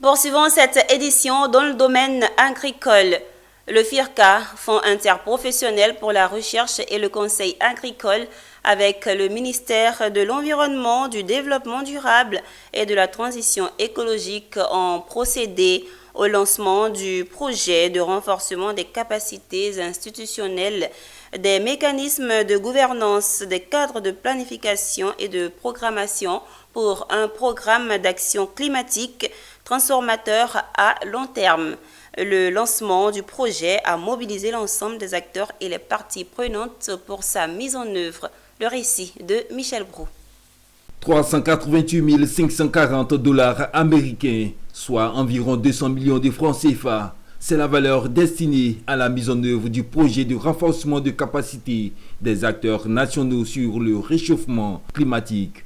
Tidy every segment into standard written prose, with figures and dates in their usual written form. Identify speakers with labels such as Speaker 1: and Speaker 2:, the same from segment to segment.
Speaker 1: Poursuivons cette édition dans le domaine agricole. Le FIRCA, Fonds interprofessionnel pour la recherche et le conseil agricole, avec le ministère de l'Environnement, du Développement durable et de la transition écologique, ont procédé au lancement du projet de renforcement des capacités institutionnelles, des mécanismes de gouvernance, des cadres de planification et de programmation pour un programme d'action climatique transformateur à long terme. Le lancement du projet a mobilisé l'ensemble des acteurs et les parties prenantes pour sa mise en œuvre. Le récit de Michel Brou.
Speaker 2: 388 540 $ américains, soit environ 200 millions de francs CFA. C'est la valeur destinée à la mise en œuvre du projet de renforcement de capacité des acteurs nationaux sur le réchauffement climatique.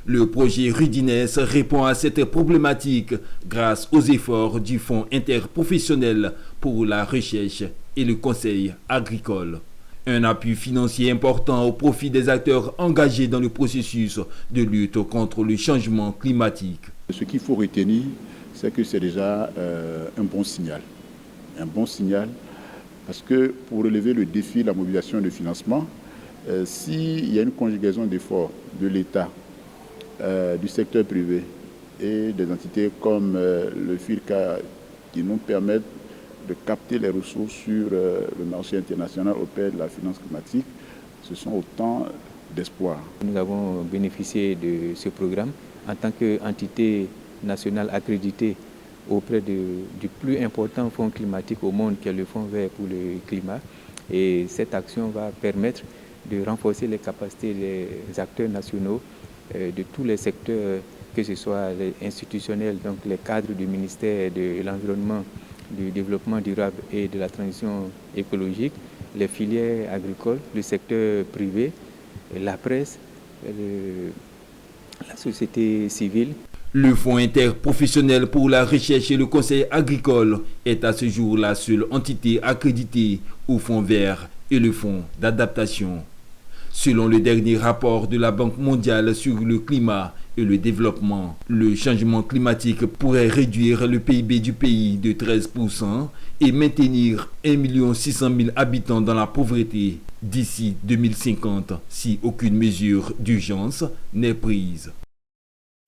Speaker 2: Le projet Rudines répond à cette problématique grâce aux efforts du Fonds interprofessionnel pour la recherche et le conseil agricole. Un appui financier important au profit des acteurs engagés dans le processus de lutte contre le changement climatique.
Speaker 3: Ce qu'il faut retenir, c'est que c'est déjà un bon signal. Un bon signal parce que pour relever le défi de la mobilisation de financement, s'il y a une conjugaison d'efforts de l'État, du secteur privé et des entités comme le FIRCA qui nous permettent de capter les ressources sur le marché international auprès de la finance climatique, ce sont autant d'espoir.
Speaker 4: Nous avons bénéficié de ce programme en tant qu'entité nationale accréditée auprès du plus important fonds climatique au monde, qui est le Fonds vert pour le climat. Et cette action va permettre de renforcer les capacités des acteurs nationaux de tous les secteurs, que ce soit les institutionnels, donc les cadres du ministère de l'Environnement, du Développement durable et de la transition écologique, les filières agricoles, le secteur privé, la presse, la société civile.
Speaker 2: Le Fonds interprofessionnel pour la recherche et le conseil agricole est à ce jour la seule entité accréditée au Fonds vert et le Fonds d'adaptation. Selon le dernier rapport de la Banque mondiale sur le climat et le développement, le changement climatique pourrait réduire le PIB du pays de 13% et maintenir 1 600 000 habitants dans la pauvreté d'ici 2050 si aucune mesure d'urgence n'est prise.